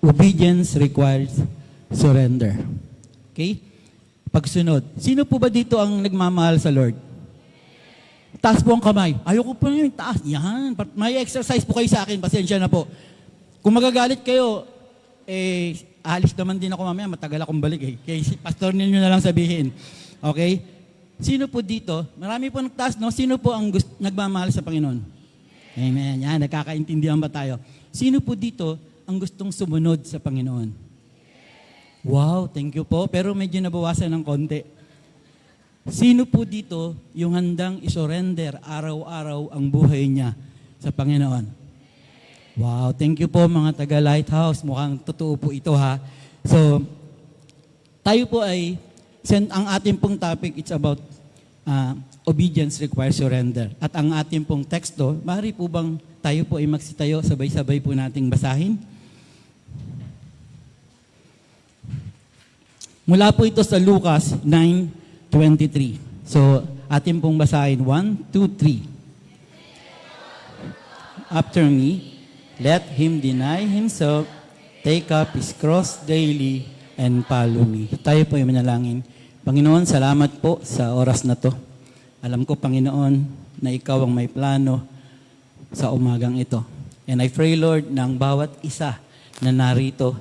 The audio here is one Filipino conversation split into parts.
Obedience requires surrender. Okay? Pagsunod. Sino po ba dito ang nagmamahal sa Lord? Taas po ang kamay. Ayoko po yung taas. Yan. May exercise po kayo sa akin. Pasensya na po. Kung magagalit kayo, alis naman din ako mamaya. Matagal akong balik eh. Kaya pastor ninyo na lang sabihin. Okay? Sino po dito? Marami po nagtaas, no? Sino po ang nagmamahal sa Panginoon? Amen. Yan. Nagkakaintindihan ba tayo? Sino po dito ang gustong sumunod sa Panginoon? Wow, thank you po. Pero medyo nabawasan ng konti. Sino po dito yung handang isurrender araw-araw ang buhay niya sa Panginoon? Wow, thank you po mga taga-Lighthouse. Mukhang totoo po ito ha. So, tayo po ay, ang ating pong topic, it's about obedience requires surrender. At ang ating pong teksto, maaari po bang tayo po ay magsitayo, sabay-sabay po nating basahin? Mula po ito sa Lucas 9:23. So, atin pong basahin. 1, 2, 3. After me, let him deny himself, take up his cross daily, and follow me. Tayo po ay manalangin. Panginoon, salamat po sa oras na to. Alam ko, Panginoon, na ikaw ang may plano sa umagang ito. And I pray, Lord, na ang bawat isa na narito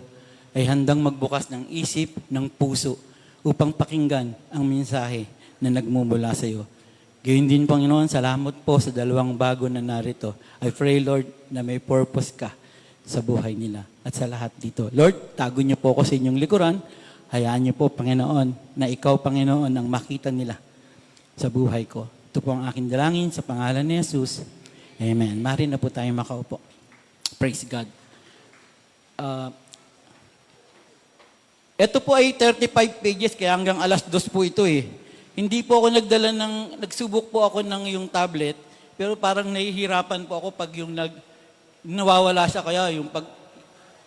ay handang magbukas ng isip, ng puso, upang pakinggan ang mensahe na nagmumula sa iyo. Gayun din, Panginoon, salamat po sa dalawang bago na narito. I pray, Lord, na may purpose ka sa buhay nila at sa lahat dito. Lord, tago niyo po ako sa inyong likuran. Hayaan niyo po, Panginoon, na ikaw, Panginoon, ang makita nila sa buhay ko. Ito po ang aking dalangin sa pangalan ni Jesus. Amen. Mari na po tayo makaupo. Praise God. Ito po ay 35 pages, kaya hanggang 2:00 po ito eh. Hindi po ako nagsubok po ako ng yung tablet, pero parang nahihirapan po ako pag yung nawawala siya, kaya yung pag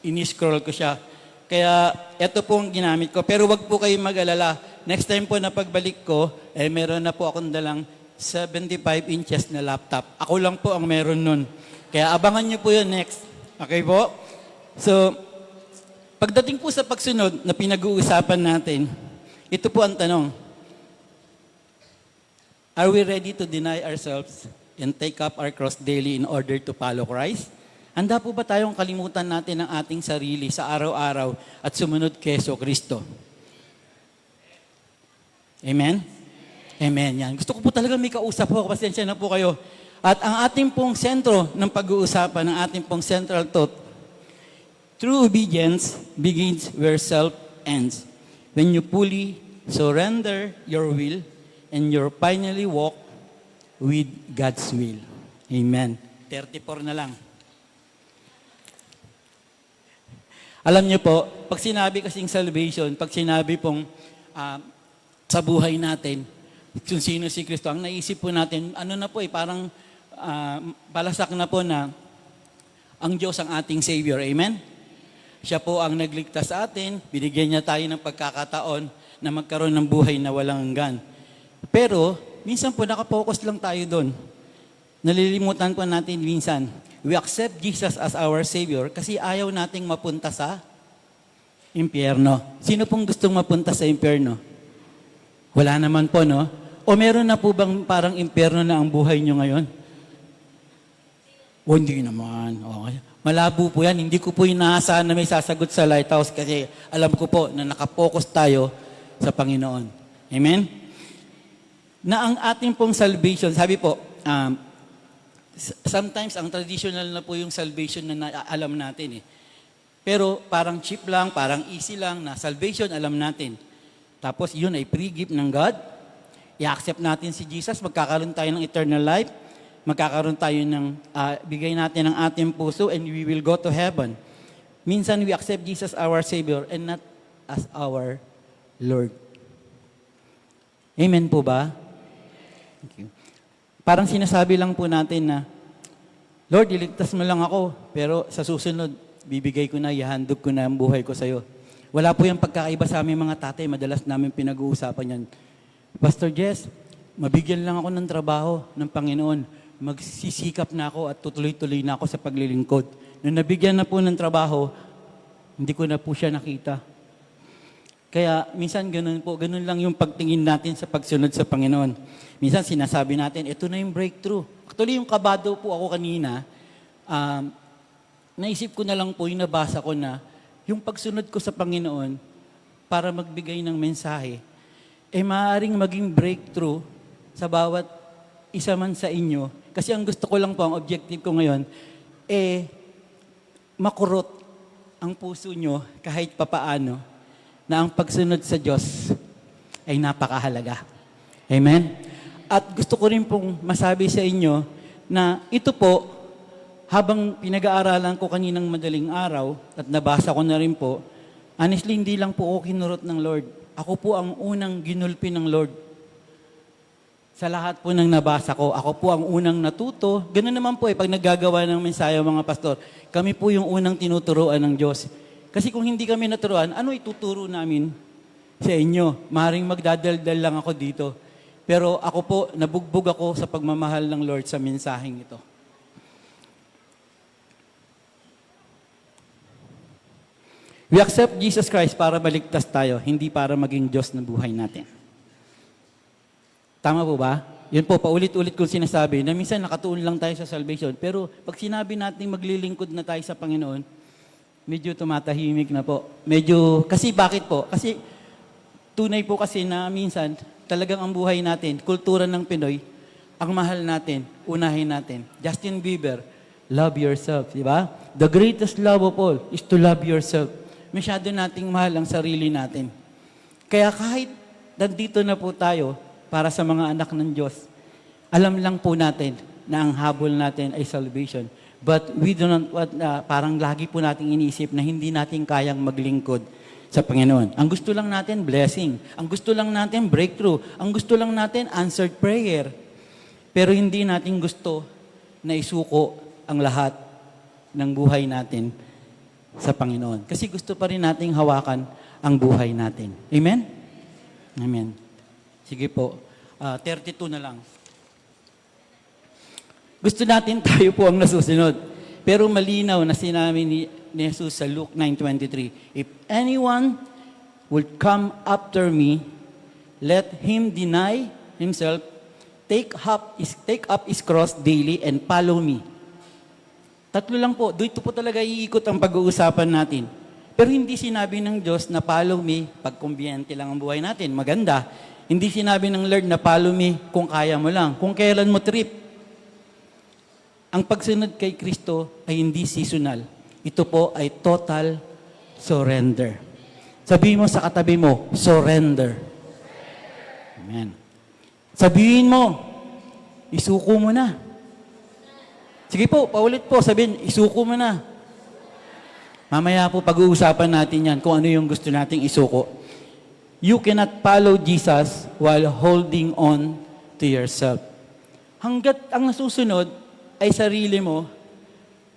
ini-scroll ko siya. Kaya ito po ang ginamit ko. Pero wag po kayong mag-alala. Next time po na pagbalik ko, meron na po akong dalang 75 inches na laptop. Ako lang po ang meron nun. Kaya abangan niyo po yun next. Okay po? So, pagdating po sa pagsunod na pinag-uusapan natin, ito po ang tanong. Are we ready to deny ourselves and take up our cross daily in order to follow Christ? Handa po ba tayong kalimutan natin ang ating sarili sa araw-araw at sumunod kay Jesucristo? Amen? Amen. Yan. Gusto ko po talaga may kausap po. Pasensya na po kayo. At ang ating pong sentro ng pag-uusapan, ang ating pong central thought, true obedience begins where self ends. When you fully surrender your will and you finally walk with God's will. Amen. 34 na lang. Alam niyo po, pag sinabi kasing salvation, pag sinabi pong sa buhay natin, kung sino si Kristo, ang naisip po natin, ano na po parang palasak na po na ang Diyos ang ating Savior. Amen? Siya po ang nagligtas sa atin, binigyan niya tayo ng pagkakataon na magkaroon ng buhay na walang hanggan. Pero, minsan po nakapokus lang tayo doon. Nalilimutan po natin minsan. We accept Jesus as our Savior kasi ayaw nating mapunta sa impyerno. Sino pong gustong mapunta sa impyerno? Wala naman po, no? O meron na po bang parang impyerno na ang buhay nyo ngayon? O hindi naman. Okay. Malabo po yan. Hindi ko po inaasahan na may sasagot sa Lighthouse kasi alam ko po na nakapokus tayo sa Panginoon. Amen? Na ang ating pong salvation, sabi po, sometimes ang traditional na po yung salvation na alam natin eh. Pero parang cheap lang, parang easy lang na salvation alam natin. Tapos yun ay free gift ng God. I-accept natin si Jesus, magkakaroon tayo ng eternal life. Magkakaroon tayo ng bigay natin ng ating puso and we will go to heaven. Minsan we accept Jesus our Savior and not as our Lord. Amen po ba? Thank you. Parang sinasabi lang po natin na, Lord, iligtas mo lang ako, pero sa susunod, bibigay ko na, ihandog ko na ang buhay ko sa iyo. Wala po yung pagkakaiba sa aming mga tatay, madalas namin pinag-uusapan yan. Pastor Jess, mabigyan lang ako ng trabaho ng Panginoon. Magsisikap na ako at tutuloy-tuloy na ako sa paglilingkod. Nung nabigyan na po ng trabaho, Hindi ko na po siya nakita. Kaya minsan ganun lang yung pagtingin natin sa pagsunod sa Panginoon. Minsan sinasabi natin, ito na yung breakthrough. Actually, yung kabado po ako kanina, naisip ko na lang po, yung nabasa ko na, yung pagsunod ko sa Panginoon para magbigay ng mensahe, maaaring maging breakthrough sa bawat isa man sa inyo. Kasi ang gusto ko lang po, ang objective ko ngayon, makurot ang puso nyo kahit papaano na ang pagsunod sa Diyos ay napakahalaga. Amen? At gusto ko rin pong masabi sa inyo na ito po, habang pinag-aaralan ko kaninang madaling araw at nabasa ko na rin po, honestly, hindi lang po ako kinurot ng Lord. Ako po ang unang ginulpi ng Lord. Sa lahat po ng nabasa ko, ako po ang unang natuto. Ganun naman po pag naggagawa ng mensahe mga pastor, kami po yung unang tinuturuan ng Diyos. Kasi kung hindi kami naturuan, ano ituturo namin sa inyo? Maring magdadaldal lang ako dito. Pero ako po, nabugbog ako sa pagmamahal ng Lord sa mensaheng ito. We accept Jesus Christ para maligtas tayo, hindi para maging Diyos na buhay natin. Tama po ba? Yun po, paulit-ulit kong sinasabi na minsan nakatuon lang tayo sa salvation. Pero pag sinabi natin maglilingkod na tayo sa Panginoon, medyo tumatahimik na po. Kasi bakit po? Kasi tunay po kasi na minsan, talagang ang buhay natin, kultura ng Pinoy, ang mahal natin, unahin natin. Justin Bieber, love yourself, di ba? The greatest love of all is to love yourself. Masyado nating mahal ang sarili natin. Kaya kahit nandito na po tayo para sa mga anak ng Diyos, alam lang po natin na ang habol natin ay salvation. But we do not want, parang lagi po nating iniisip na hindi natin kayang maglingkod sa Panginoon. Ang gusto lang natin, blessing. Ang gusto lang natin, breakthrough. Ang gusto lang natin, answered prayer. Pero hindi natin gusto na isuko ang lahat ng buhay natin sa Panginoon. Kasi gusto pa rin nating hawakan ang buhay natin. Amen? Amen. Sige po. 32 na lang. Gusto natin tayo po ang nasusunod. Pero malinaw na sinabi ni Jesus sa Luke 9:23, if anyone will come after me, let him deny himself, take up his cross daily and follow me. Tatlo lang po. Dito po talaga iikot ang pag-uusapan natin. Pero hindi sinabi ng Diyos na follow me pag kumbiente lang ang buhay natin. Maganda. Hindi sinabi ng Lord na follow me kung kaya mo lang. Kung kailan mo trip. Ang pagsunod kay Kristo ay hindi seasonal. Ito po ay total surrender. Sabihin mo sa katabi mo, surrender. Amen. Sabihin mo, isuko mo na. Sige po, paulit po, sabihin, isuko mo na. Mamaya po pag-uusapan natin yan kung ano yung gusto nating isuko. You cannot follow Jesus while holding on to yourself. Hanggat ang nasusunod ay sarili mo,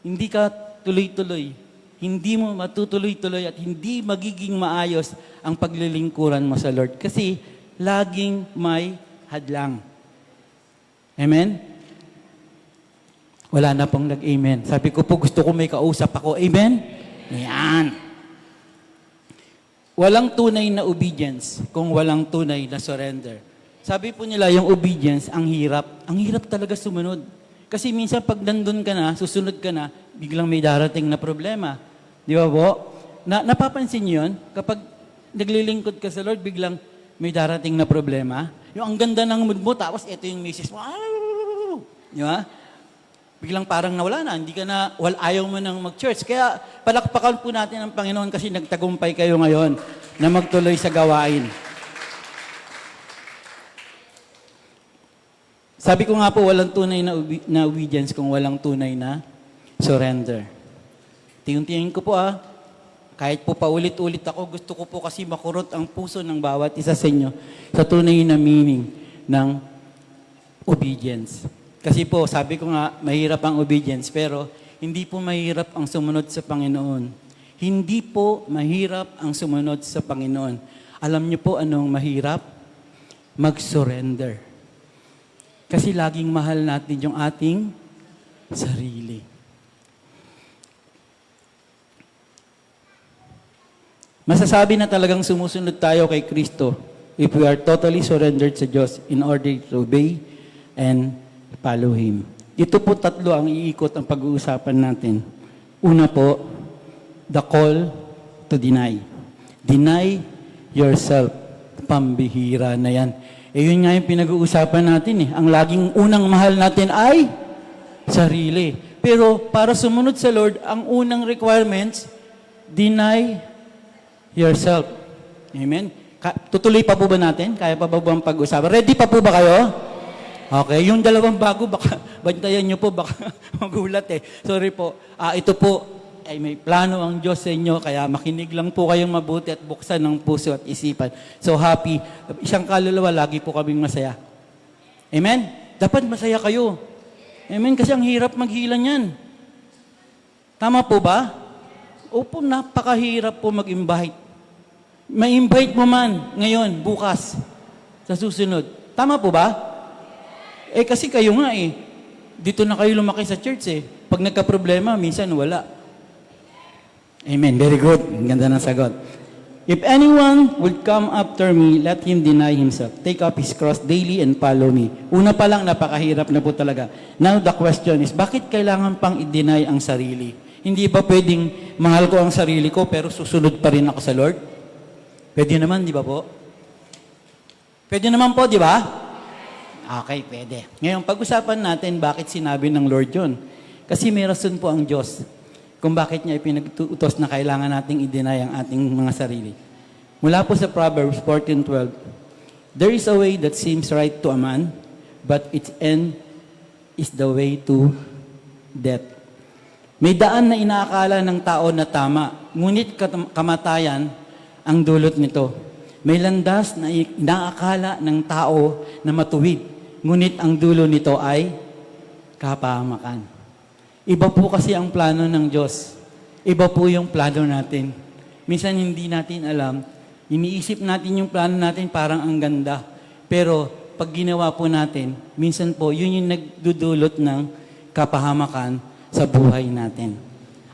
hindi ka tuloy-tuloy. Hindi mo matutuloy-tuloy at hindi magiging maayos ang paglilingkuran mo sa Lord. Kasi laging may hadlang. Amen? Wala na pong nag-amen. Sabi ko po, gusto ko may kausap ako. Amen? Yan. Walang tunay na obedience kung walang tunay na surrender. Sabi po nila, yung obedience, ang hirap. Ang hirap talaga sumunod. Kasi minsan pag nandun ka na, susunod ka na, biglang may darating na problema. Di ba po? Napapansin niyo yun? Kapag naglilingkod ka sa Lord, biglang may darating na problema. Yung ang ganda ng mood mo, tapos ito yung misis mo. Di ba? Biglang parang nawala na, hindi ka na, ayaw mo nang mag-church. Kaya palakpakan po natin ang Panginoon kasi nagtagumpay kayo ngayon na magtuloy sa gawain. Sabi ko nga po, walang tunay na obedience kung walang tunay na surrender. Tingin-tingin ko po kahit po paulit-ulit ako, gusto ko po kasi makurot ang puso ng bawat isa sa inyo sa tunay na meaning ng obedience. Kasi po, sabi ko nga, mahirap ang obedience, pero hindi po mahirap ang sumunod sa Panginoon. Hindi po mahirap ang sumunod sa Panginoon. Alam niyo po anong mahirap? Mag-surrender. Kasi laging mahal natin yung ating sarili. Masasabi na talagang sumusunod tayo kay Kristo if we are totally surrendered sa Diyos in order to obey and follow Him. Ito po tatlo ang iikot ang pag-uusapan natin. Una po, the call to deny. Deny yourself. Pambihira na yan. Yun nga yung pinag-uusapan natin eh. Ang laging unang mahal natin ay sarili. Pero para sumunod sa Lord, ang unang requirements, deny yourself. Amen? Tutuloy pa po ba natin? Kaya pa ba ang pag-usapan? Ready pa po ba kayo? Okay. Yung dalawang bago, baka bantayan nyo po, baka magulat eh. Sorry po. Ito po, ay may plano ang Diyos sa inyo, kaya makinig lang po kayong mabuti at buksan ng puso at isipan. So happy. Isang kaluluwa, lagi po kaming masaya. Amen? Dapat masaya kayo. Amen? Kasi ang hirap maghila niyan. Tama po ba? Opo, napakahirap po mag-invite. May-invite mo man ngayon, bukas, sa susunod. Tama po ba? Kasi kayo nga dito na kayo lumaki sa church Pag nagka-problema, minsan wala. Amen. Very good. Ang ganda ng sagot. If anyone would come after me, let him deny himself. Take up his cross daily and follow me. Una pa lang, napakahirap na po talaga. Now, the question is, bakit kailangan pang i-deny ang sarili? Hindi ba pwedeng mahal ko ang sarili ko, pero susunod pa rin ako sa Lord? Pwede naman, di ba po? Pwede naman po, di ba? Okay, pwede. Ngayon, pag-usapan natin bakit sinabi ng Lord yun. Kasi may rason po ang Diyos kung bakit niya ipinag-utos na kailangan nating i-deny ang ating mga sarili. Mula po sa Proverbs 14:12, there is a way that seems right to a man, but its end is the way to death. May daan na inaakala ng tao na tama, ngunit kamatayan ang dulot nito. May landas na inaakala ng tao na matuwid, ngunit ang dulo nito ay kapahamakan. Iba po kasi ang plano ng Diyos. Iba po yung plano natin. Minsan hindi natin alam. Iniisip natin yung plano natin parang ang ganda. Pero pag ginawa po natin, minsan po yun yung nagdudulot ng kapahamakan sa buhay natin.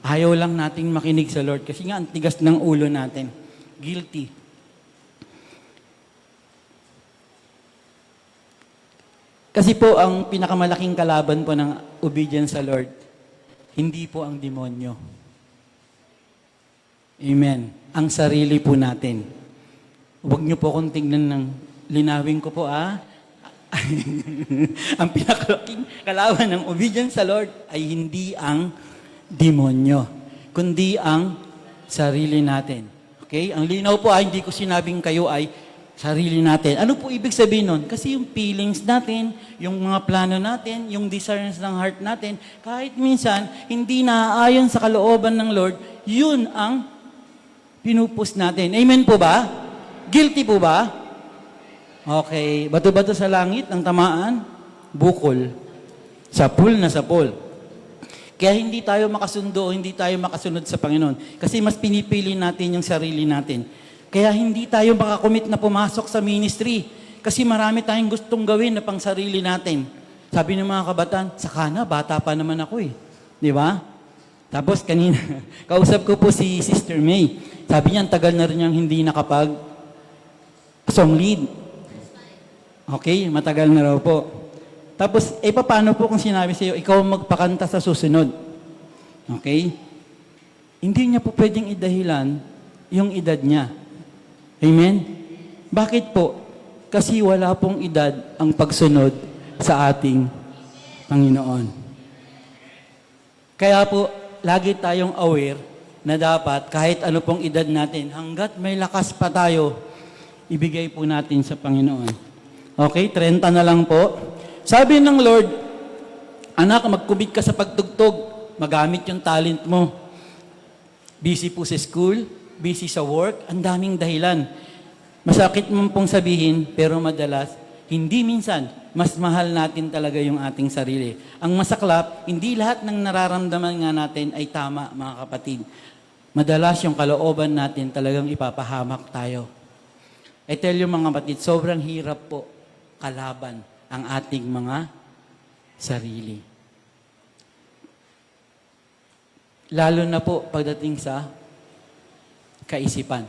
Ayaw lang nating makinig sa Lord kasi nga ang tigas ng ulo natin. Guilty. Kasi po ang pinakamalaking kalaban po ng obedience sa Lord, hindi po ang demonyo. Amen. Ang sarili po natin. Huwag niyo po akong tingnan ng linawin ko po, Ang pinakalaking kalaban ng obedience sa Lord ay hindi ang demonyo, kundi ang sarili natin. Okay? Ang linaw po hindi ko sinabing kayo ay sarili natin. Ano po ibig sabihin nun? Kasi yung feelings natin, yung mga plano natin, yung desires ng heart natin, kahit minsan, hindi naaayon sa kalooban ng Lord, yun ang pinupus natin. Amen po ba? Guilty po ba? Okay. Bato-bato sa langit, ang tamaan, bukol. Sapul na sapul. Kaya hindi tayo makasundo, hindi tayo makasunod sa Panginoon. Kasi mas pinipili natin yung sarili natin. Kaya hindi tayo makakomit na pumasok sa ministry. Kasi marami tayong gustong gawin na pang sarili natin. Sabi ng mga kabataan, saka na, bata pa naman ako Di ba? Tapos kanina, kausap ko po si Sister May. Sabi niya, tagal na rin niyang hindi song lead. Okay, matagal na raw po. Tapos, paano po kung sinabi sa iyo, ikaw magpakanta sa susunod? Okay? Hindi niya po pwedeng idahilan yung edad niya. Amen? Bakit po? Kasi wala pong edad ang pagsunod sa ating Panginoon. Kaya po, lagi tayong aware na dapat kahit ano pong edad natin, hanggat may lakas pa tayo, ibigay po natin sa Panginoon. Okay? 30 na lang po. Sabi ng Lord, anak, magkumit ka sa pagtugtog, magamit yung talent mo. Busy po sa school, busy sa work, ang daming dahilan. Masakit mo pong sabihin, pero madalas, hindi minsan, mas mahal natin talaga yung ating sarili. Ang masaklap, hindi lahat ng nararamdaman nga natin ay tama, mga kapatid. Madalas yung kalooban natin talagang ipapahamak tayo. I tell you mga kapatid, sobrang hirap po kalaban ang ating mga sarili. Lalo na po pagdating sa kaisipan.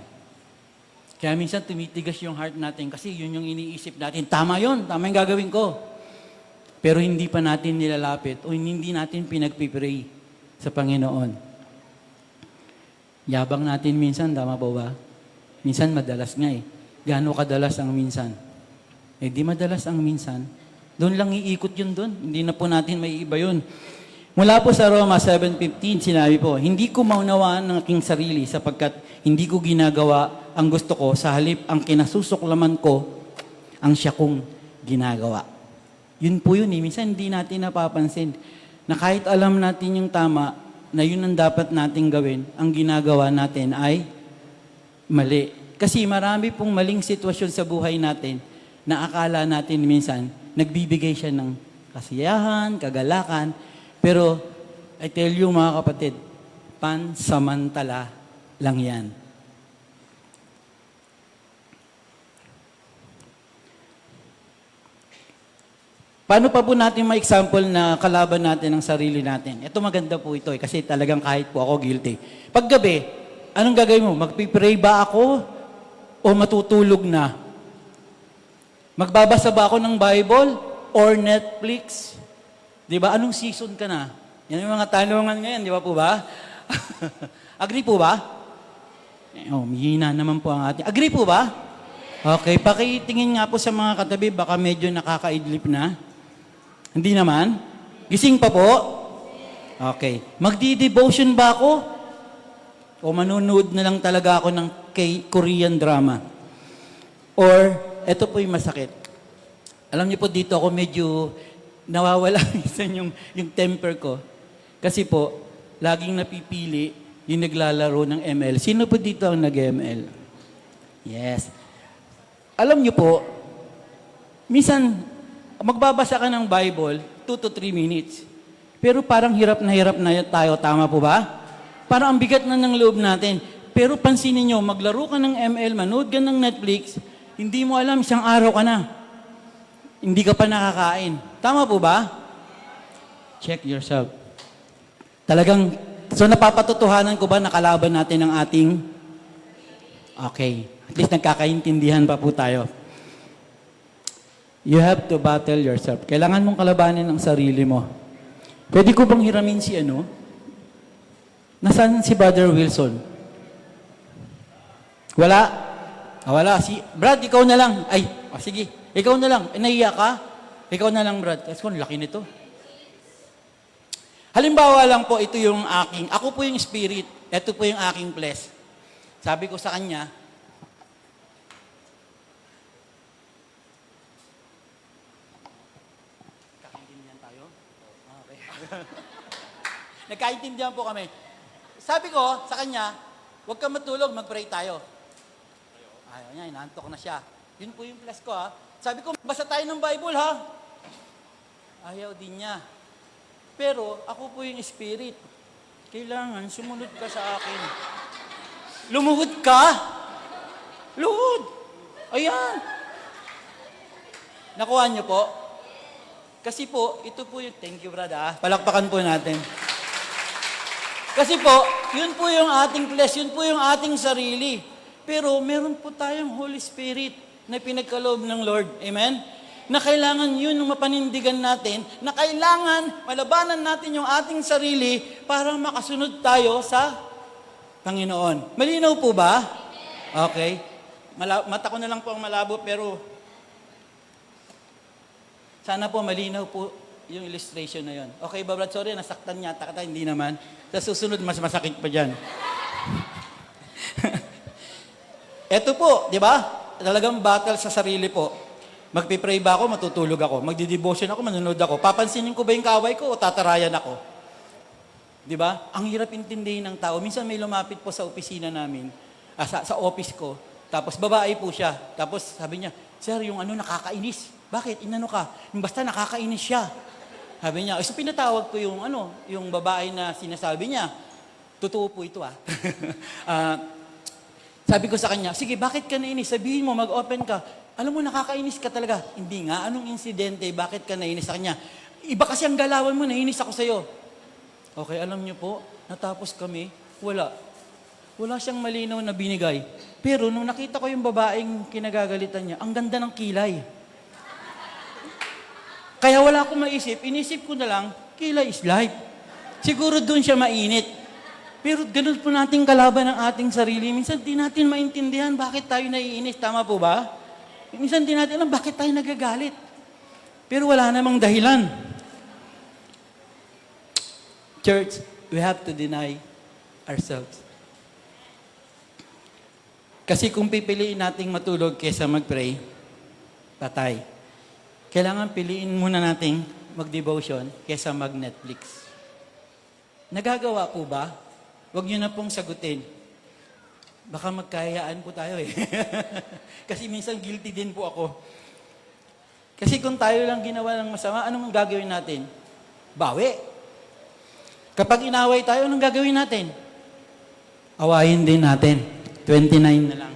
Kaya minsan tumitigas yung heart natin kasi yun yung iniisip natin. Tama yun, tama yung gagawin ko. Pero hindi pa natin nilalapit o hindi natin pinagpipray sa Panginoon. Yabang natin minsan, tama po ba? Minsan madalas nga eh. Gaano kadalas ang minsan? Eh di madalas ang minsan. Doon lang iikot yun doon. Hindi na po natin may iba yun. Mula po sa Roma 7:15, sinabi po, hindi ko maunawaan ng aking sarili sapagkat hindi ko ginagawa ang gusto ko, sa halip ang kinasusuklaman ko, ang siya kong ginagawa. Yun po yun eh. Minsan hindi natin napapansin na kahit alam natin yung tama, na yun ang dapat nating gawin, ang ginagawa natin ay mali. Kasi marami pong maling sitwasyon sa buhay natin na akala natin minsan, nagbibigay siya ng kasiyahan, kagalakan, pero, I tell you mga kapatid, pansamantala lang yan. Paano pa po natin ma-example na kalaban natin ang sarili natin? Ito maganda po ito kasi talagang kahit po ako guilty. Paggabi, anong gagawin mo? Magpipray ba ako o matutulog na? Magbabasa ba ako ng Bible or Netflix? Di ba? Anong season ka na? Yan yung mga tanungan ngayon, di ba po ba? Agree po ba? Hihina naman po ang ating. Agree po ba? Okay, pakitingin nga po sa mga katabi, baka medyo nakakaidlip na. Hindi naman? Gising pa po? Okay. Magdi-devotion ba ako? O manunood na lang talaga ako ng Korean drama? Or, eto po yung masakit. Alam niyo po dito ako medyo nawawala minsan yung temper ko. Kasi po, laging napipili yung naglalaro ng ML. Sino po dito ang nag-ML? Yes. Alam niyo po, minsan, magbabasa ka ng Bible, 2 to 3 minutes. Pero parang hirap na tayo. Tama po ba? Parang ang bigat na ng loob natin. Pero pansinin niyo, maglaro ka ng ML, manood ka ng Netflix, hindi mo alam, isang araw ka na. Hindi ka pa nakakain. Tama po ba? Check yourself. Talagang, so napapatotohanan ko ba nakalaban natin ang ating... Okay. At least nagkakaintindihan pa po tayo. You have to battle yourself. Kailangan mong kalabanin ang sarili mo. Pwede ko bang hiramin si ano? Nasaan si Brother Wilson? Wala? Wala. Brad, ikaw na lang. Ay, sige. Ikaw na lang. Nahiya ka? Ikaw na lang, Brad. Kasi kung laki nito. Halimbawa lang po, ito yung aking, ako po yung spirit, ito po yung aking flesh. Sabi ko sa kanya, nagkaintindihan tayo? Okay. Nagkaintindihan po kami. Sabi ko sa kanya, huwag ka matulog, mag-pray tayo. Ayaw niya, inaantok na siya. Yun po yung flesh ko ha. Sabi ko, basa tayo ng Bible ha. Ayaw din niya. Pero ako po yung spirit. Kailangan sumunod ka sa akin. Lumuhod ka? Luhod. Ayan. Nakuha niyo po? Kasi po, ito po yung, thank you brother. Palakpakan po natin. Kasi po, yun po yung ating flesh, yun po yung ating sarili. Pero meron po tayong Holy Spirit na pinagkaloob ng Lord. Amen? Na kailangan yun ang mapanindigan natin, na kailangan malabanan natin yung ating sarili para makasunod tayo sa Panginoon. Malinaw po ba? Okay. Mata ko na lang po ang malabo, pero sana po malinaw po yung illustration na yun. Okay ba, Brad? Sorry, nasaktan niya. Takata, hindi naman. Sa susunod, mas masakit pa dyan. Eto po, di ba? Talagang battle sa sarili po. Magpipray ba ako, matutulog ako. Magdi-devotion ako, manunod ako. Papansinin ko ba yung kaway ko o tatarayan ako? Di ba? Ang hirap intindihin ng tao. Minsan may lumapit po sa opisina namin, sa office ko. Tapos babae po siya. Tapos sabi niya, Sir, yung ano nakakainis. Bakit? Inano ka? Basta nakakainis siya. Sabi niya, so pinatawag ko yung yung babae na sinasabi niya. Totoo po ito sabi ko sa kanya, sige, bakit ka nainis? Sabihin mo, mag-open ka. Alam mo, nakakainis ka talaga. Hindi nga, anong insidente, bakit ka nainis sa kanya? Iba kasi ang galawan mo, nainis ako sa'yo. Okay, alam niyo po, natapos kami, wala. Wala siyang malinaw na binigay. Pero nung nakita ko yung babaeng kinagagalitan niya, ang ganda ng kilay. Kaya wala akong maisip, inisip ko na lang, kilay is life. Siguro doon siya mainit. Pero ganun po nating kalaban ang ating sarili. Minsan di natin maintindihan bakit tayo naiinis. Tama po ba? Minsan di natin alam bakit tayo nagagalit. Pero wala namang dahilan. Church, we have to deny ourselves. Kasi kung pipiliin nating matulog kesa mag-pray, patay. Kailangan piliin muna nating mag-devotion kesa mag-Netflix. Nagagawa po ba? Huwag niyo na pong sagutin. Baka magkayaan po tayo eh. Kasi minsan guilty din po ako. Kasi kung tayo lang ginawa ng masama, anong gagawin natin? Bawi. Kapag inaway tayo, anong gagawin natin? Awayin din natin. 29 na lang.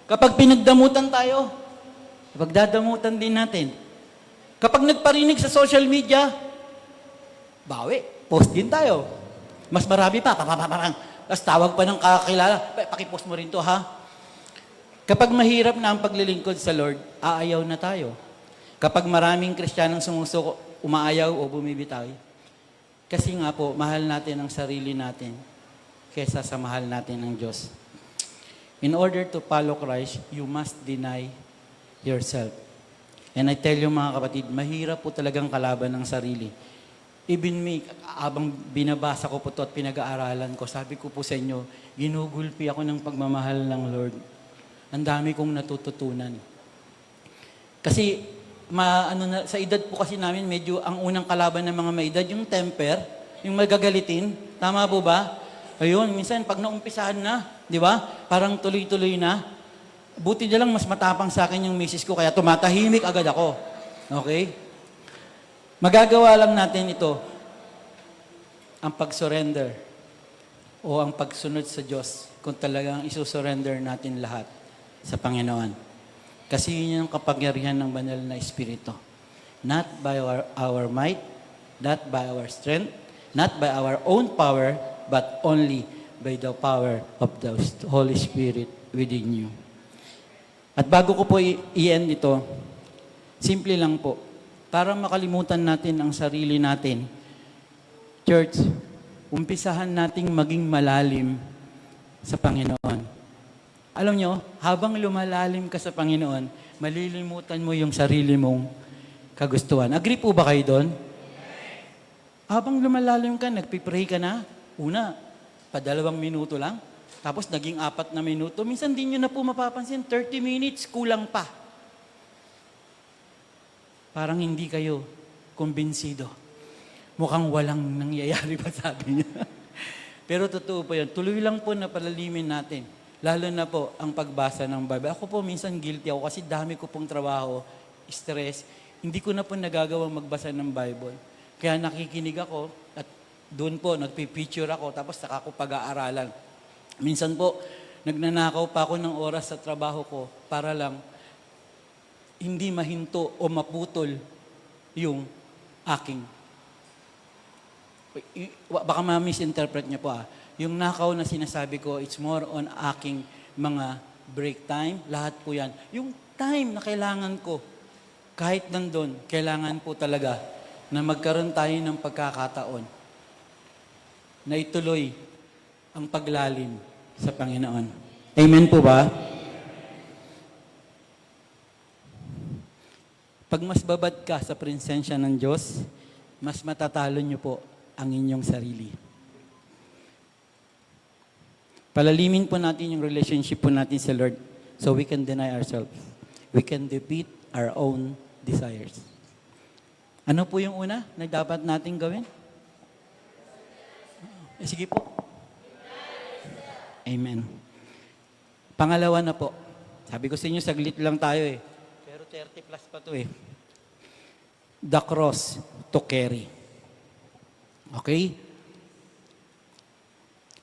Kapag pinagdamutan tayo, pagdadamutan din natin. Kapag nagparinig sa social media, bawi. Post din tayo. Mas marami pa. Tapos tawag pa ng kakakilala. Pakipost mo rin to, ha? Kapag mahirap na ang paglilingkod sa Lord, aayaw na tayo. Kapag maraming Kristiyanong sumusuko, umaayaw o bumibitaw. Kasi nga po, mahal natin ang sarili natin kesa sa mahal natin ng Diyos. In order to follow Christ, you must deny yourself. And I tell you mga kapatid, mahirap po talagang kalaban ng sarili. Even me, abang binabasa ko po ito at pinag-aaralan ko, sabi ko po sa inyo, ginugulpi ako ng pagmamahal ng Lord. Ang dami kong natututunan. Kasi, sa edad po kasi namin, medyo ang unang kalaban ng mga maedad, yung temper, yung magagalitin. Tama po ba? Ayun, minsan pag naumpisahan na, di ba? Parang tuloy-tuloy na. Buti na lang mas matapang sa akin yung misis ko, kaya tumatahimik agad ako. Okay? Magagawa lang natin ito, ang pag-surrender o ang pagsunod sa Diyos kung talagang isusurrender natin lahat sa Panginoon. Kasi yun yung kapangyarihan ng banal na Espiritu. Not by our might, not by our strength, not by our own power, but only by the power of the Holy Spirit within you. At bago ko po i-end ito, simple lang po, para makalimutan natin ang sarili natin. Church, umpisahan nating maging malalim sa Panginoon. Alam nyo, habang lumalalim ka sa Panginoon, malilimutan mo yung sarili mong kagustuhan. Agree po ba kayo doon? Habang lumalalim ka, nagpipray ka na, una, 2 minuto lang, tapos naging 4 na minuto, minsan din nyo na po mapapansin, 30 minutes, kulang pa. Parang hindi kayo kumbinsido. Mukhang walang nangyayari pa, sabi niya. Pero totoo po yan. Tuloy lang po na palalimin natin. Lalo na po ang pagbasa ng Bible. Ako po minsan guilty ako kasi dami ko pong trabaho, stress. Hindi ko na po nagagawang magbasa ng Bible. Kaya nakikinig ako at doon po nagpipicture ako tapos saka ko pag-aaralan. Minsan po, nagnanakaw pa ako ng oras sa trabaho ko para lang hindi mahinto o maputol yung aking. Baka ma-misinterpret niyo po Yung nakaw na sinasabi ko, it's more on aking mga break time. Lahat po yan. Yung time na kailangan ko, kahit nandun, kailangan po talaga na magkaroon tayo ng pagkakataon na ituloy ang paglalim sa Panginoon. Amen po ba? Pag mas babad ka sa presensya ng Diyos, mas matatalo niyo po ang inyong sarili. Palalimin po natin yung relationship po natin sa Lord so we can deny ourselves. We can defeat our own desires. Ano po yung una na dapat natin gawin? Sige po. Amen. Pangalawa na po. Sabi ko sa inyo, saglit lang tayo eh. 30 plus pa to eh. The cross to carry. Okay?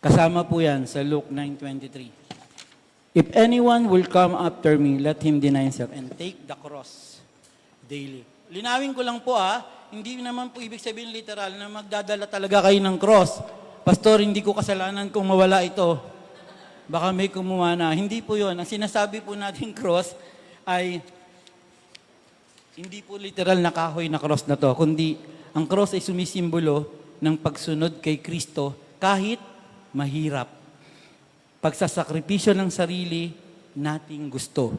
Kasama po yan sa Luke 9:23. If anyone will come after me, let him deny himself and take the cross daily. Linawin ko lang po hindi naman po ibig sabihin literal na magdadala talaga kayo ng cross. Pastor, hindi ko kasalanan kung mawala ito. Baka may kumuha na. Hindi po yun. Ang sinasabi po natin cross ay hindi po literal na kahoy na cross na to, kundi ang cross ay sumisimbolo ng pagsunod kay Kristo kahit mahirap. Pagsasakripisyo ng sarili nating gusto.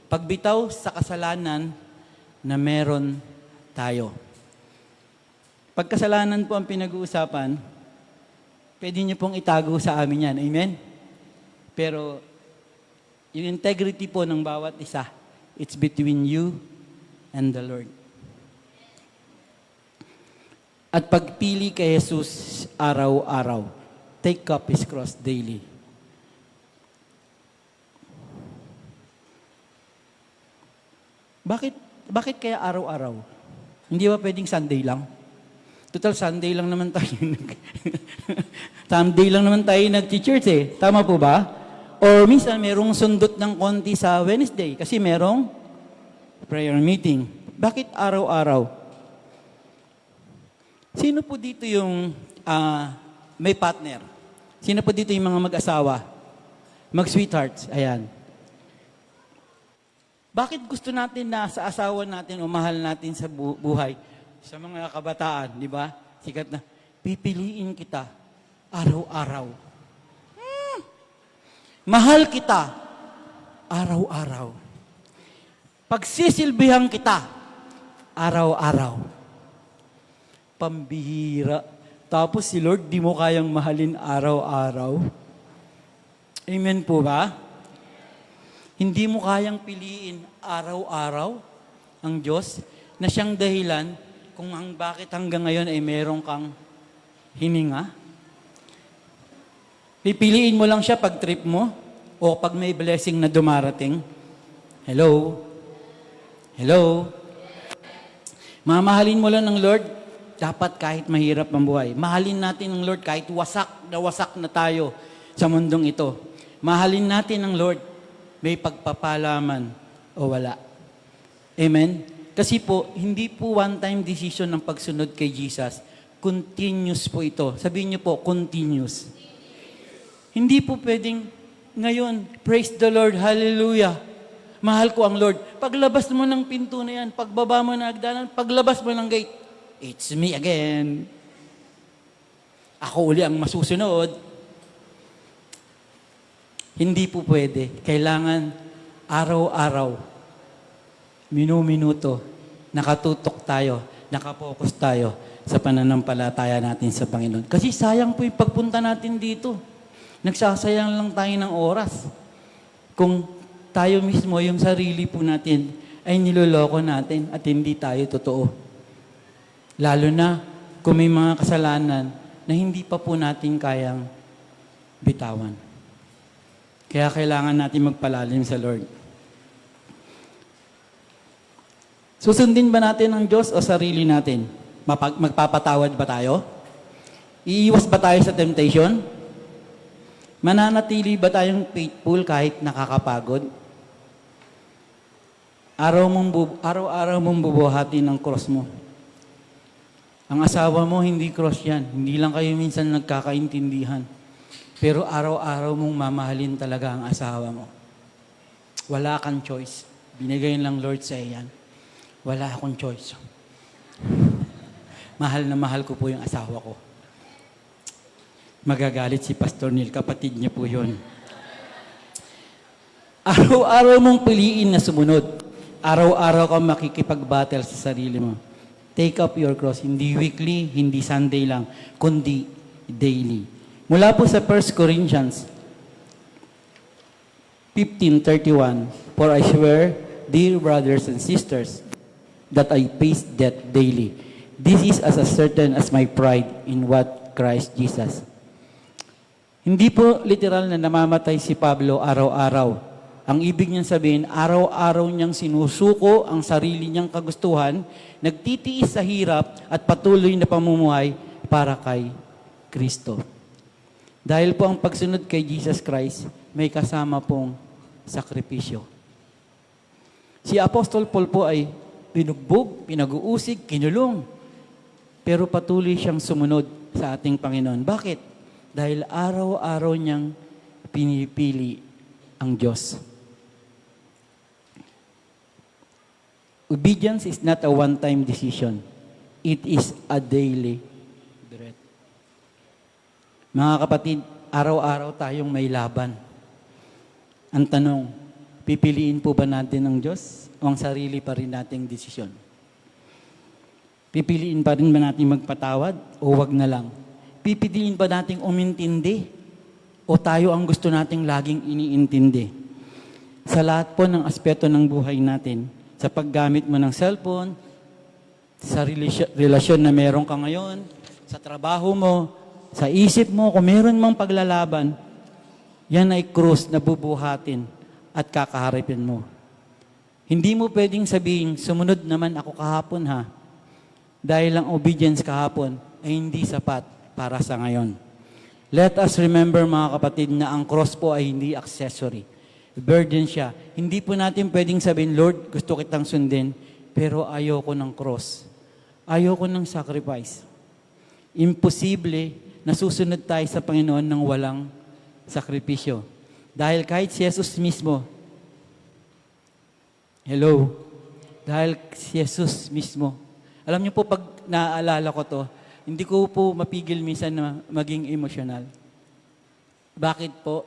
Pagbitaw sa kasalanan na meron tayo. Pagkasalanan po ang pinag-uusapan, pwede niyo pong itago sa amin yan. Amen? Pero yung integrity po ng bawat isa, it's between you and the Lord. At pagpili kay Jesus araw-araw, take up His cross daily. Bakit kaya araw-araw? Hindi ba pwedeng Sunday lang? Total Sunday lang naman tayo. Sunday lang naman tayo nag-church eh. Tama po ba? Or minsan merong sundot ng konti sa Wednesday kasi merong prayer meeting. Bakit araw-araw? Sino po dito yung may partner? Sino po dito yung mga mag-asawa? Mag-sweethearts? Ayan. Bakit gusto natin na sa asawa natin o mahal natin sa buhay? Sa mga kabataan, di ba? Sikat na, pipiliin kita araw-araw. Mahal kita araw-araw. Pagsisilbihan kita araw-araw. Pambihira. Tapos si Lord, di mo kayang mahalin araw-araw. Amen po ba? Hindi mo kayang piliin araw-araw ang Diyos na siyang dahilan kung bakit hanggang ngayon ay meron kang hininga. Pipiliin mo lang siya pag trip mo o pag may blessing na dumarating. Hello? Hello? Mamahalin mo lang ng Lord, dapat kahit mahirap ang buhay. Mahalin natin ng Lord kahit wasak na tayo sa mundong ito. Mahalin natin ng Lord, may pagpapalaman o wala. Amen? Kasi po, hindi po one-time decision ng pagsunod kay Jesus. Continuous po ito. Sabihin niyo po, continuous. Hindi po pwedeng ngayon, praise the Lord, hallelujah. Mahal ko ang Lord. Paglabas mo ng pinto na yan, pagbaba mo ng hagdanan, paglabas mo ng gate, it's me again. Ako uli ang masusunod. Hindi po pwede. Kailangan araw-araw, minuto, nakatutok tayo, nakapokus tayo sa pananampalataya natin sa Panginoon. Kasi sayang po yung pagpunta natin dito. Nagsasayang lang tayo ng oras. Kung tayo mismo, yung sarili po natin, ay niloloko natin at hindi tayo totoo. Lalo na kung may mga kasalanan na hindi pa po natin kayang bitawan. Kaya kailangan natin magpalalim sa Lord. Susundin ba natin ang Diyos o sarili natin? Magpapatawad ba tayo? Iiwas ba tayo sa temptation? Mananatili ba tayong faithful kahit nakakapagod? Araw-araw mong bubuhatin ang cross mo. Ang asawa mo, hindi cross yan. Hindi lang kayo minsan nagkakaintindihan. Pero araw-araw mong mamahalin talaga ang asawa mo. Wala kang choice. Binigay lang Lord sa iyan. Wala akong choice. Mahal na mahal ko po yung asawa ko. Magagalit si Pastor Neil, kapatid niya po yun. Araw-araw mong piliin na sumunod. Araw-araw kang makikipag-battle sa sarili mo. Take up your cross. Hindi weekly, hindi Sunday lang, kundi daily. Mula po sa 1 Corinthians 15:31, For I swear, dear brothers and sisters, that I face death daily. This is as certain as my pride in what Christ Jesus. Hindi po literal na namamatay si Pablo araw-araw. Ang ibig niyang sabihin, araw-araw niyang sinusuko ang sarili niyang kagustuhan, nagtitiis sa hirap at patuloy na pamumuhay para kay Kristo. Dahil po ang pagsunod kay Jesus Christ, may kasama pong sakripisyo. Si Apostol Paul po ay pinugbog, pinag-uusig, kinulong. Pero patuloy siyang sumunod sa ating Panginoon. Bakit? Dahil araw-araw niyang pinipili ang Diyos. Obedience is not a one-time decision. It is a daily bread. Mga kapatid, araw-araw tayong may laban. Ang tanong, pipiliin po ba natin ang Diyos o ang sarili pa rin nating desisyon? Pipiliin pa rin ba natin magpatawad o wag na lang? Pipiliin ba nating umintindi o tayo ang gusto nating laging iniintindi? Sa lahat po ng aspeto ng buhay natin, sa paggamit mo ng cellphone, sa relasyon na meron ka ngayon, sa trabaho mo, sa isip mo, kung meron mong paglalaban, yan ay krus na bubuhatin at kakaharapin mo. Hindi mo pwedeng sabihin, sumunod naman ako kahapon ha, dahil ang obedience kahapon ay hindi sapat para sa ngayon. Let us remember mga kapatid na ang cross po ay hindi accessory. Burden siya. Hindi po natin pwedeng sabihin, Lord, gusto kitang sundin, pero ayoko ng cross. Ayoko ng sacrifice. Imposible na susunod tayo sa Panginoon ng walang sakripisyo. Dahil kahit si Jesus mismo, dahil si Jesus mismo, alam niyo po pag naaalala ko to, hindi ko po mapigil minsan na maging emosyonal. Bakit po?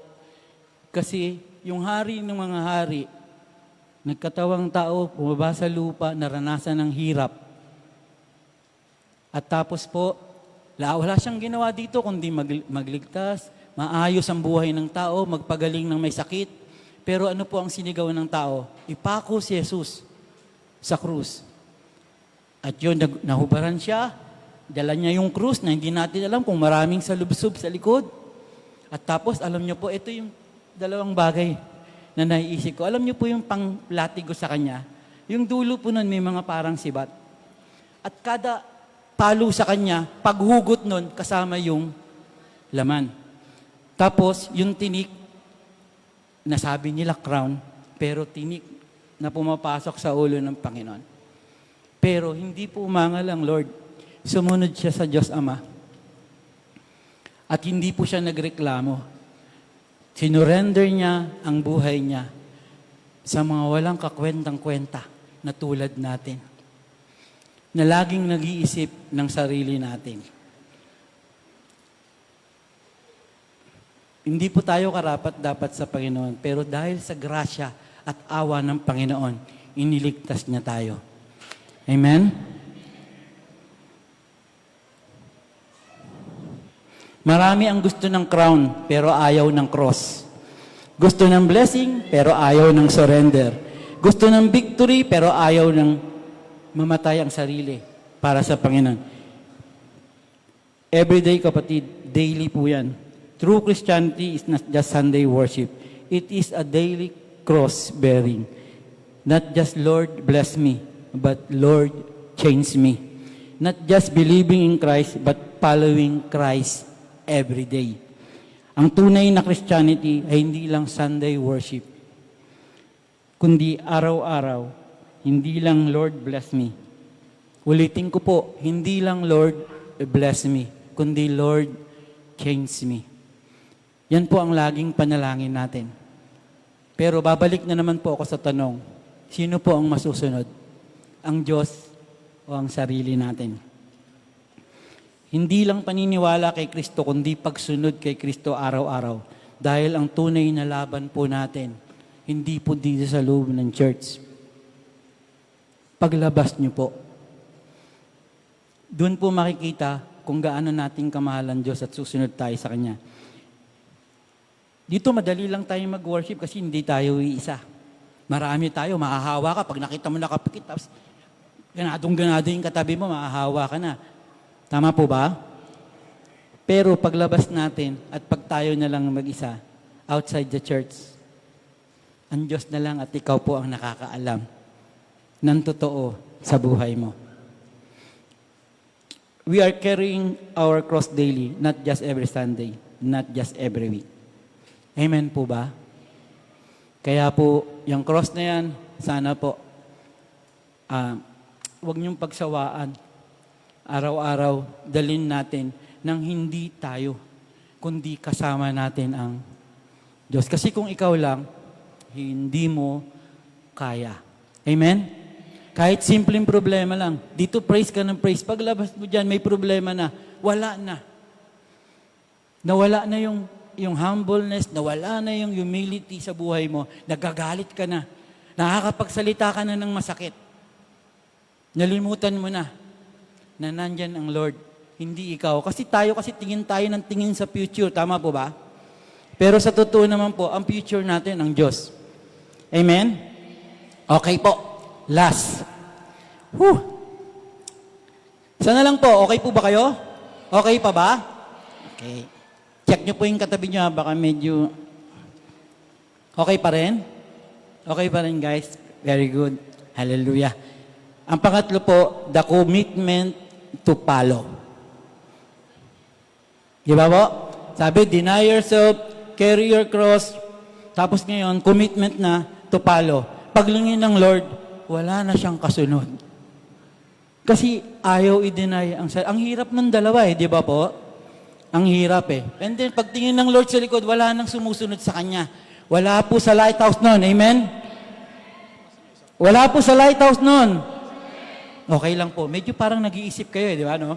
Kasi yung hari ng mga hari, nagkatawang tao, bumaba sa lupa, naranasan ng hirap. At tapos po, wala siyang ginawa dito kundi magligtas, maayos ang buhay ng tao, magpagaling ng may sakit. Pero ano po ang sinigaw ng tao? Ipako si Jesus sa krus. At yun, nahubaran siya, dala niya yung krus na hindi natin alam kung maraming salubsob sa likod. At tapos, alam niyo po, ito yung dalawang bagay na naiisip ko. Alam niyo po yung pang-latigo sa kanya, yung dulo po nun may mga parang sibat. At kada palo sa kanya, paghugot nun, kasama yung laman. Tapos, yung tinik, nasabi nila crown, pero tinik na pumapasok sa ulo ng Panginoon. Pero hindi po umangal ang Lord. Sumunod siya sa Diyos Ama. At hindi po siya nagreklamo. Sinurrender niya ang buhay niya sa mga walang kakwentang-kwenta na tulad natin. Na laging nag-iisip ng sarili natin. Hindi po tayo karapat-dapat sa Panginoon, pero dahil sa grasya at awa ng Panginoon, iniligtas niya tayo. Amen? Marami ang gusto ng crown, pero ayaw ng cross. Gusto ng blessing, pero ayaw ng surrender. Gusto ng victory, pero ayaw ng mamatay ang sarili para sa Panginoon. Everyday, kapatid, daily po yan. True Christianity is not just Sunday worship. It is a daily cross bearing. Not just, Lord, bless me, but Lord, change me. Not just believing in Christ, but following Christ every day. Ang tunay na Christianity ay hindi lang Sunday worship, kundi araw-araw, hindi lang Lord bless me. Ulitin ko po, hindi lang Lord bless me, kundi Lord change me. Yan po ang laging panalangin natin. Pero babalik na naman po ako sa tanong, sino po ang masusunod? Ang Diyos o ang sarili natin? Hindi lang paniniwala kay Kristo, kundi pagsunod kay Kristo araw-araw. Dahil ang tunay na laban po natin, hindi po dito sa loob ng church. Paglabas niyo po. Doon po makikita kung gaano nating kamahalan Diyos at susunod tayo sa Kanya. Dito madali lang tayo mag-worship kasi hindi tayo iisa. Marami tayo, mahahawa ka. Pag nakita mo nakapikit, tapos ganadong-ganado yung katabi mo, mahahawa ka na. Tama po ba? Pero paglabas natin at pag tayo na lang mag-isa, outside the church, ang Diyos na lang at ikaw po ang nakakaalam ng totoo sa buhay mo. We are carrying our cross daily, not just every Sunday, not just every week. Amen po ba? Kaya po, yung cross na yan, sana po, huwag niyong pagsawaan. Araw-araw, dalin natin nang hindi tayo kundi kasama natin ang Diyos. Kasi kung ikaw lang, hindi mo kaya. Amen? Kahit simpleng problema lang. Dito praise ka ng praise. Paglabas mo dyan, may problema na. Wala na. Nawala na yung humbleness, nawala na yung humility sa buhay mo. Nagagalit ka na. Nakakapagsalita ka na ng masakit. Nalimutan mo na nandyan ang Lord. Hindi ikaw. Kasi tingin tayo ng tingin sa future. Tama po ba? Pero sa totoo naman po, ang future natin, ang Diyos. Amen? Okay po. Last. Sana lang po. Okay po ba kayo? Okay pa ba? Okay. Check nyo po yung katabi nyo. Baka medyo... Okay pa rin? Okay pa rin, guys. Very good. Hallelujah. Ang pangatlo po, the commitment to follow. Di ba po? Sabi, deny yourself, carry your cross, tapos ngayon, commitment na to follow. Paglingin ng Lord, wala na siyang kasunod. Kasi ayaw i-deny ang hirap ng dalawa di ba po? Ang hirap And then, pagtingin ng Lord sa likod, wala nang sumusunod sa Kanya. Wala po sa lighthouse noon. Amen? Wala po sa lighthouse noon. Okay lang po. Medyo parang nag-iisip kayo di ba, no?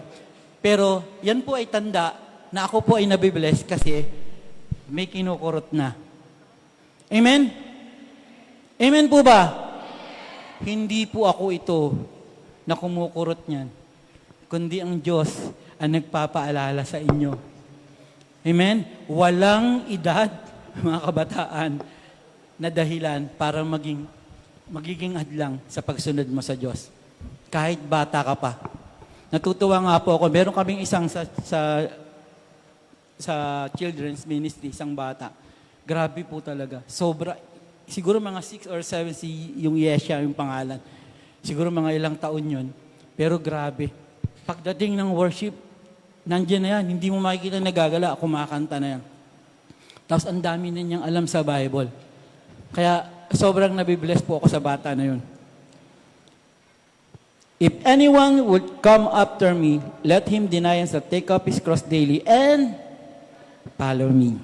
Pero, yan po ay tanda na ako po ay nabibless kasi may kinukurot na. Amen? Amen po ba? Hindi po ako ito na kumukurot niyan, kundi ang Diyos ang nagpapaalala sa inyo. Amen? Walang edad, mga kabataan, na dahilan para magiging hadlang sa pagsunod mo sa Diyos. Kahit bata ka pa. Natutuwa nga po ako, meron kaming isang sa children's ministry, isang bata. Grabe po talaga. Sobra. Siguro mga 6 or 7 yung Yesha, yung pangalan. Siguro mga ilang taon yun. Pero grabe. Pagdating ng worship, nandiyan na yan. Hindi mo makikita nagagala. Kumakanta na yan. Tapos ang dami na niyang alam sa Bible. Kaya sobrang nabibless po ako sa bata na yun. If anyone would come after me, let him deny himself, take up his cross daily, and follow me.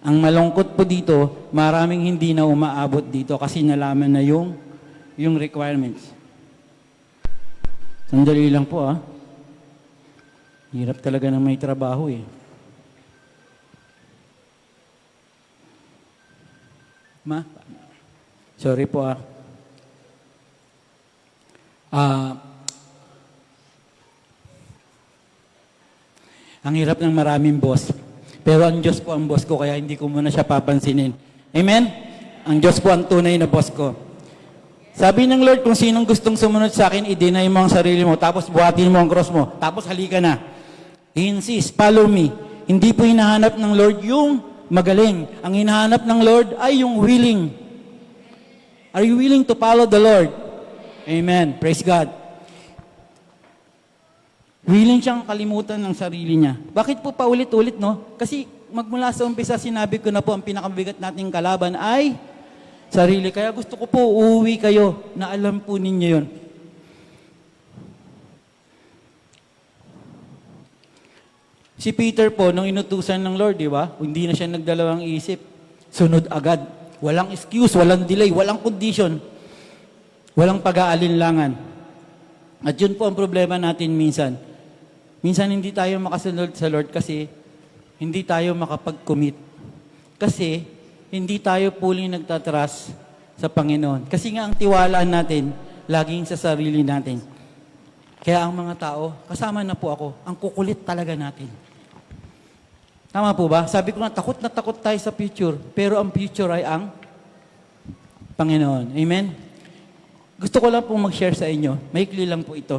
Ang malungkot po dito, maraming hindi na umaabot dito kasi nalaman na yung requirements. Sandali lang po Hirap talaga ng may trabaho Sorry po ang hirap ng maraming boss. Pero ang Diyos po ang boss ko, kaya hindi ko muna siya papansinin. Amen? Ang Diyos po ang tunay na boss ko. Sabi ng Lord, kung sinong gustong sumunod sa akin, i-deny mo ang sarili mo, tapos buhatin mo ang cross mo, tapos halika na. Insist, follow me. Hindi po hinahanap ng Lord yung magaling. Ang hinahanap ng Lord ay yung willing. Are you willing to follow the Lord? Amen. Praise God. Willing siyang kalimutan ng sarili niya. Bakit po paulit-ulit, no? Kasi magmula sa umpisa, sinabi ko na po, ang pinakabigat nating kalaban ay sarili. Kaya gusto ko po, uuwi kayo na alam po ninyo yun. Si Peter po, nung inutusan ng Lord, di ba? Hindi na siya nagdalawang isip. Sunod agad. Walang excuse, walang delay, walang condition. Walang pag-aalinlangan. At yun po ang problema natin minsan. Minsan hindi tayo makasunod sa Lord kasi hindi tayo makapag-commit. Kasi hindi tayo fully nagtatrust sa Panginoon. Kasi nga ang tiwalaan natin, laging sa sarili natin. Kaya ang mga tao, kasama na po ako, ang kukulit talaga natin. Tama po ba? Sabi ko na takot tayo sa future, pero ang future ay ang Panginoon. Amen? Gusto ko lang pong mag-share sa inyo. Maikli lang po ito.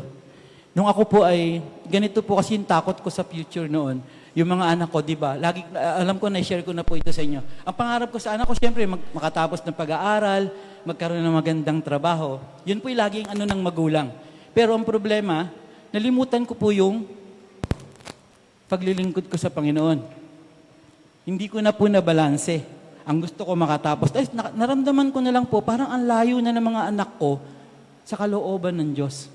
Nung ako po ay, ganito po kasi yung takot ko sa future noon. Yung mga anak ko, di ba? Lagi, alam ko, na-share ko na po ito sa inyo. Ang pangarap ko sa anak ko, siyempre, makatapos ng pag-aaral, magkaroon ng magandang trabaho. Yun po yung laging ng magulang. Pero ang problema, nalimutan ko po yung paglilingkod ko sa Panginoon. Hindi ko na po nabalanse. Ang gusto ko makatapos. Ay, naramdaman ko na lang po, parang ang layo na ng mga anak ko sa kalooban ng Diyos.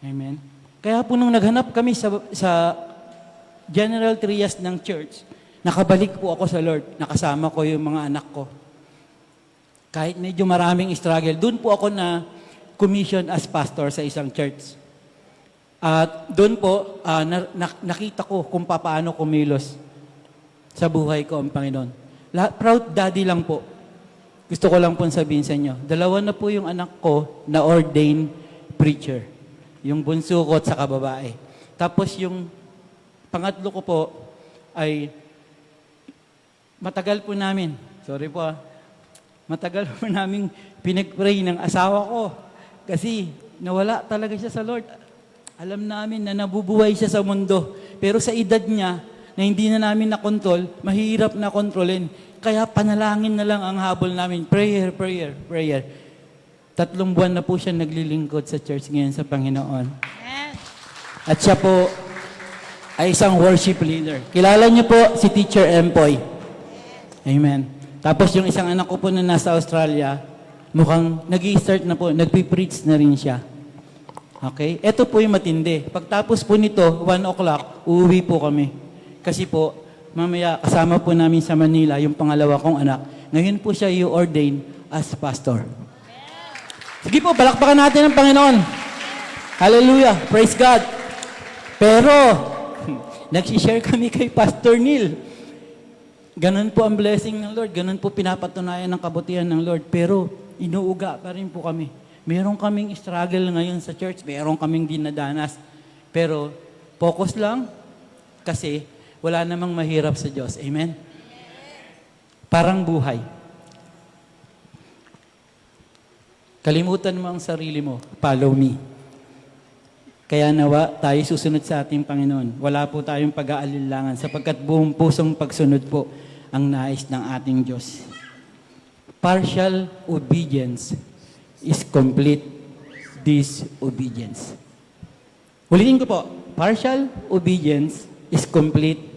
Amen? Kaya po nung naghanap kami sa General Trias ng church, nakabalik po ako sa Lord. Nakasama ko yung mga anak ko. Kahit medyo maraming struggle, doon po ako na commission as pastor sa isang church. At doon po, nakita ko kung paano kumilos sa buhay ko ang Panginoon. Proud daddy lang po. Gusto ko lang po sabihin sa inyo, 2 na po yung anak ko na ordained preacher. Yung bunso ko at saka babae. Tapos yung pangatlo ko po ay matagal po namin, matagal po namin pinag-pray ng asawa ko. Kasi nawala talaga siya sa Lord. Alam namin na nabubuhay siya sa mundo. Pero sa edad niya, na hindi na namin nakontrol, mahirap na kontrolin. Kaya panalangin na lang ang habol namin. Prayer, prayer, prayer. 3 buwan na po siya naglilingkod sa church ngayon sa Panginoon. Yes. At siya po ay isang worship leader. Kilala niyo po si Teacher Empoy. Amen. Tapos yung isang anak ko po na nasa Australia, mukhang nag-i-start na po, nagpipreach na rin siya. Okay? Ito po yung matindi. Pagtapos po nito, 1 o'clock, uuwi po kami. Kasi po, mamaya kasama po namin sa Manila yung pangalawa kong anak. Ngayon po siya i-ordain as pastor. Sige po, palakpakan natin ang Panginoon. Hallelujah. Praise God. Pero, nagsishare kami kay Pastor Neil. Ganun po ang blessing ng Lord. Ganun po pinapatunayan ng kabutihan ng Lord. Pero, inuuga pa rin po kami. Meron kaming struggle ngayon sa church. Meron kaming dinadanas. Pero, focus lang. Kasi, wala namang mahirap sa Diyos. Amen? Parang buhay. Kalimutan mo ang sarili mo. Follow me. Kaya nawa tayo susunod sa ating Panginoon. Wala po tayong pag-aalinlangan sapagkat buong pusong pagsunod po ang nais ng ating Diyos. Partial obedience is complete disobedience. Ulitin ko po. Partial obedience is complete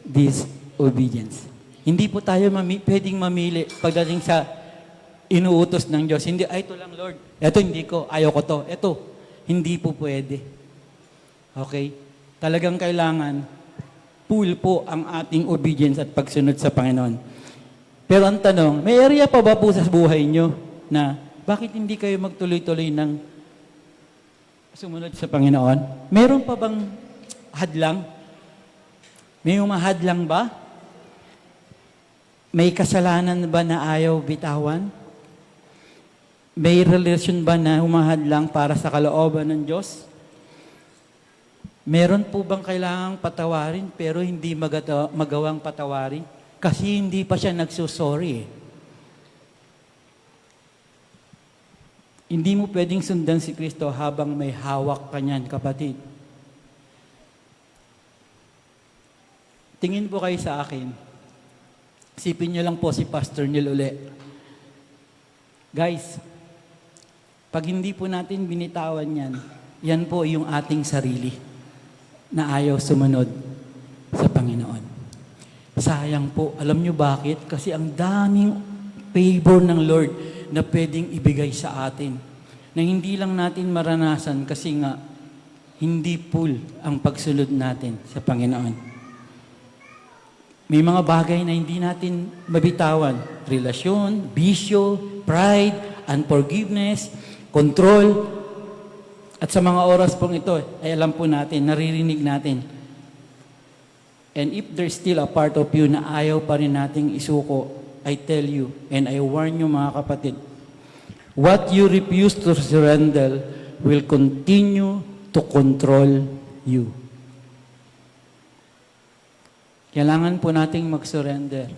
disobedience. Hindi po tayo pwedeng mamili pagdating sa inuutos ng Diyos. Hindi, ito lang Lord. Ito hindi ko. Ayaw ko to. Ito. Hindi po pwede. Okay? Talagang kailangan full po ang ating obedience at pagsunod sa Panginoon. Pero ang tanong, may area pa ba po sa buhay nyo na bakit hindi kayo magtuloy-tuloy ng sumunod sa Panginoon? Meron pa bang hadlang? May umahadlang ba? May kasalanan ba na ayaw bitawan? May relasyon ba na humahadlang para sa kalooban ng Diyos? Meron po bang kailangang patawarin pero hindi magawang patawarin? Kasi hindi pa siya nagsusorry. Hindi mo pwedeng sundan si Kristo habang may hawak ka niyan, kapatid. Tingin po kayo sa akin. Isipin niyo lang po si Pastor Neil uli. Guys, pag hindi po natin binitawan yan, yan po yung ating sarili na ayaw sumunod sa Panginoon. Sayang po. Alam niyo bakit? Kasi ang daming favor ng Lord na pwedeng ibigay sa atin na hindi lang natin maranasan kasi nga hindi full ang pagsunod natin sa Panginoon. May mga bagay na hindi natin mabitawan. Relasyon, bisyo, pride, unforgiveness, control. At sa mga oras pong ito, ay alam po natin, naririnig natin. And if there's still a part of you na ayaw pa rin nating isuko, I tell you, and I warn you mga kapatid, what you refuse to surrender will continue to control you. Kailangan po nating mag-surrender.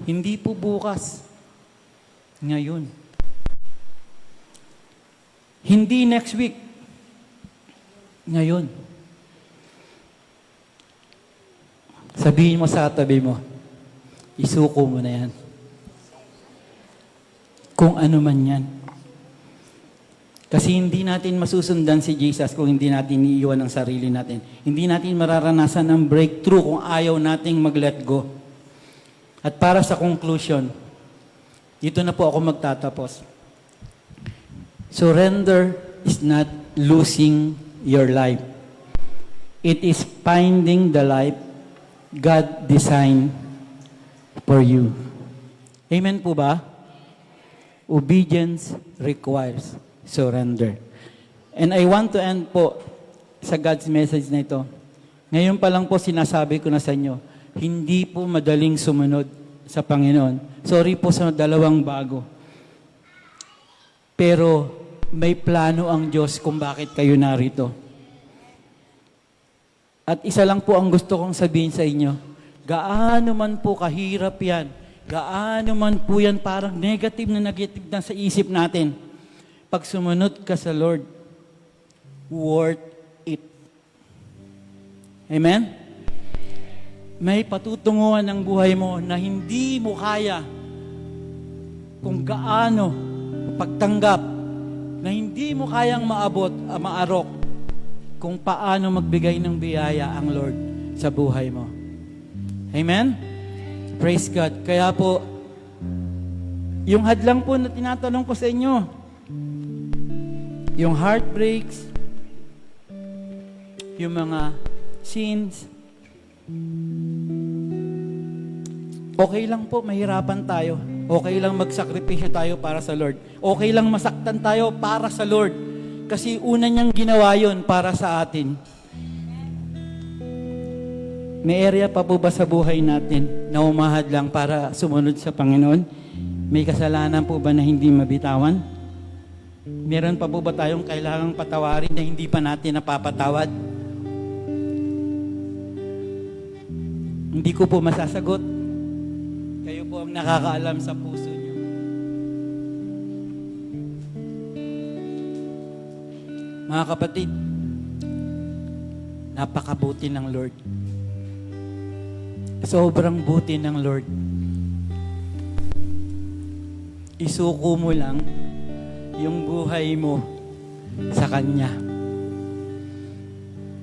Hindi po bukas. Ngayon. Hindi next week. Ngayon. Sabihin mo sa tabi mo, isuko mo na yan. Kung ano man yan. Kasi hindi natin masusundan si Jesus kung hindi natin iiwan ang sarili natin. Hindi natin mararanasan ang breakthrough kung ayaw nating mag-let go. At para sa conclusion, dito na po ako magtatapos. Surrender is not losing your life. It is finding the life God designed for you. Amen po ba? Obedience requires surrender. And I want to end po sa God's message na ito. Ngayon pa lang po sinasabi ko na sa inyo, hindi po madaling sumunod sa Panginoon. Sorry po sa dalawang bago. Pero may plano ang Diyos kung bakit kayo narito. At isa lang po ang gusto kong sabihin sa inyo, gaano man po kahirap yan, gaano man po yan parang negative na sa isip natin, pag sumunod ka sa Lord, worth it. Amen? May patutunguhan ng buhay mo na hindi mo kaya kung gaano pagtanggap, na hindi mo kayang maabot, maarok kung paano magbigay ng biyaya ang Lord sa buhay mo. Amen? Praise God. Kaya po, yung hadlang po na tinatanong ko sa inyo, yung heartbreaks, yung mga sins, okay lang po, mahirapan tayo. Okay lang magsakripisyo tayo para sa Lord. Okay lang masaktan tayo para sa Lord. Kasi una niyang ginawa yun para sa atin. May area pa po ba sa buhay natin na umahad lang para sumunod sa Panginoon? May kasalanan po ba na hindi mabitawan? Meron pa po ba tayong kailangang patawarin na hindi pa natin napapatawad? Hindi ko po masasagot. Kayo po ang nakakaalam sa puso niyo. Mga kapatid, napakabuti ng Lord. Sobrang buti ng Lord. Isuko mo lang yung buhay mo sa Kanya.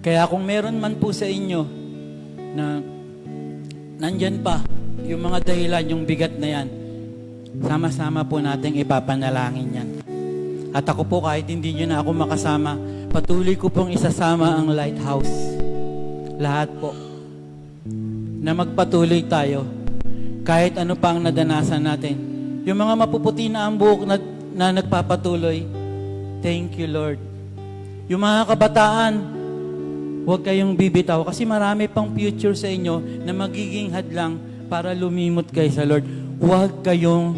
Kaya kung meron man po sa inyo na nandyan pa yung mga dahilan, yung bigat na yan, sama-sama po nating ipapanalangin yan. At ako po, kahit hindi nyo na ako makasama, patuloy ko pong isasama ang Lighthouse. Lahat po. Na magpatuloy tayo. Kahit ano pang nadanasan natin. Yung mga mapuputi na ang buhok na nagpapatuloy, thank you, Lord. Yung mga kabataan, huwag kayong bibitaw kasi marami pang future sa inyo na magiging hadlang para lumimot kayo sa Lord. Huwag kayong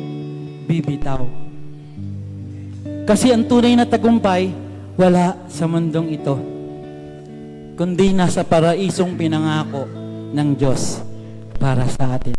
bibitaw. Kasi ang tunay na tagumpay, wala sa mundong ito, kundi nasa paraisong pinangako ng Diyos para sa atin.